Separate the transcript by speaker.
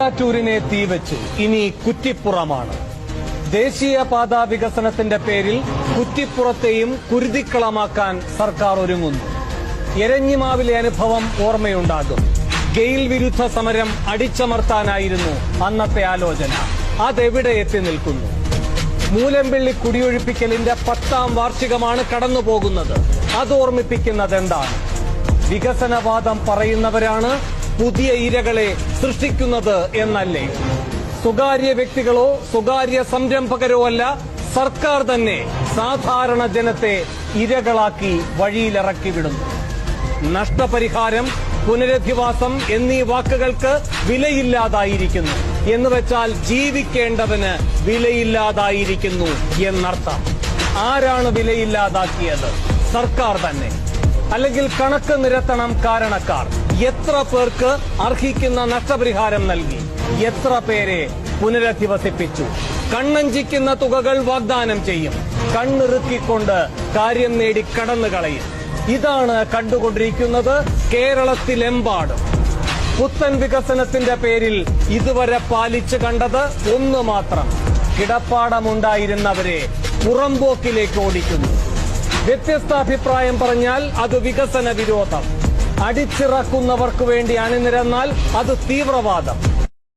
Speaker 1: ൂരിനെ തീവച്ച് ഇനി കുറ്റിപ്പുറമാണ്. ദേശീയപാതാ വികസനത്തിന്റെ പേരിൽ കുറ്റിപ്പുറത്തെയും കുരുതിക്കളമാക്കാൻ സർക്കാർ ഒരുങ്ങുന്നു. എരഞ്ഞിമാവിലെ അനുഭവം ഓർമ്മയുണ്ടാകും. ഗെയിൽ വിരുദ്ധ സമരം അടിച്ചമർത്താനായിരുന്നു അന്നത്തെ ആലോചന. അതെവിടെ എത്തി നിൽക്കുന്നു? മൂലംപള്ളി കുടിയൊഴിപ്പിക്കലിന്റെ 10ാം വാർഷികമാണ് കടന്നുപോകുന്നത്. അത് ഓർമ്മിപ്പിക്കുന്നത് എന്താണ്? വികസനവാദം പറയുന്നവരാണ് പുതിയ ഇരകളെ സൃഷ്ടിക്കുന്നത് എന്നല്ലേ? സ്വകാര്യ വ്യക്തികളോ സ്വകാര്യ സംരംഭകരോ അല്ല, സർക്കാർ തന്നെ സാധാരണ ജനത്തെ ഇരകളാക്കി വഴിയിലിറക്കി വിടുന്നു. നഷ്ടപരിഹാരം, പുനരധിവാസം എന്നീ വാക്കുകൾക്ക് വിലയില്ലാതായിരിക്കുന്നു. എന്നുവെച്ചാൽ ജീവിക്കേണ്ടവന് വിലയില്ലാതായിരിക്കുന്നു എന്നർത്ഥം. ആരാണ് വിലയില്ലാതാക്കിയത്? സർക്കാർ തന്നെ. അല്ലെങ്കിൽ കണക്ക് നിരത്തണം കാരണക്കാർ. എത്ര പേർക്ക് അർഹിക്കുന്ന നഷ്ടപരിഹാരം നൽകി? എത്ര പേരെ പുനരധിവസിപ്പിച്ചു? കണ്ണഞ്ചിക്കുന്ന തുകകൾ വാഗ്ദാനം ചെയ്യും. കണ്ണിറുക്കിക്കൊണ്ട് കാര്യം നേടി കടന്നുകളയും. ഇതാണ് കണ്ടുകൊണ്ടിരിക്കുന്നത് കേരളത്തിലെമ്പാടും. പുത്തൻ വികസനത്തിന്റെ പേരിൽ ഇതുവരെ പാലിച്ചു കണ്ടത് ഒന്ന് മാത്രം: കിടപ്പാടമുണ്ടായിരുന്നവരെ പുറംപോക്കിലേക്ക് ഓടിക്കുന്നു. വ്യത്യസ്ത അഭിപ്രായം പറഞ്ഞാൽ അത് വികസന വിരോധം. അടിച്ചിറക്കുന്നവർക്ക് വേണ്ടി അണിനിരന്നാൽ അത് തീവ്രവാദം.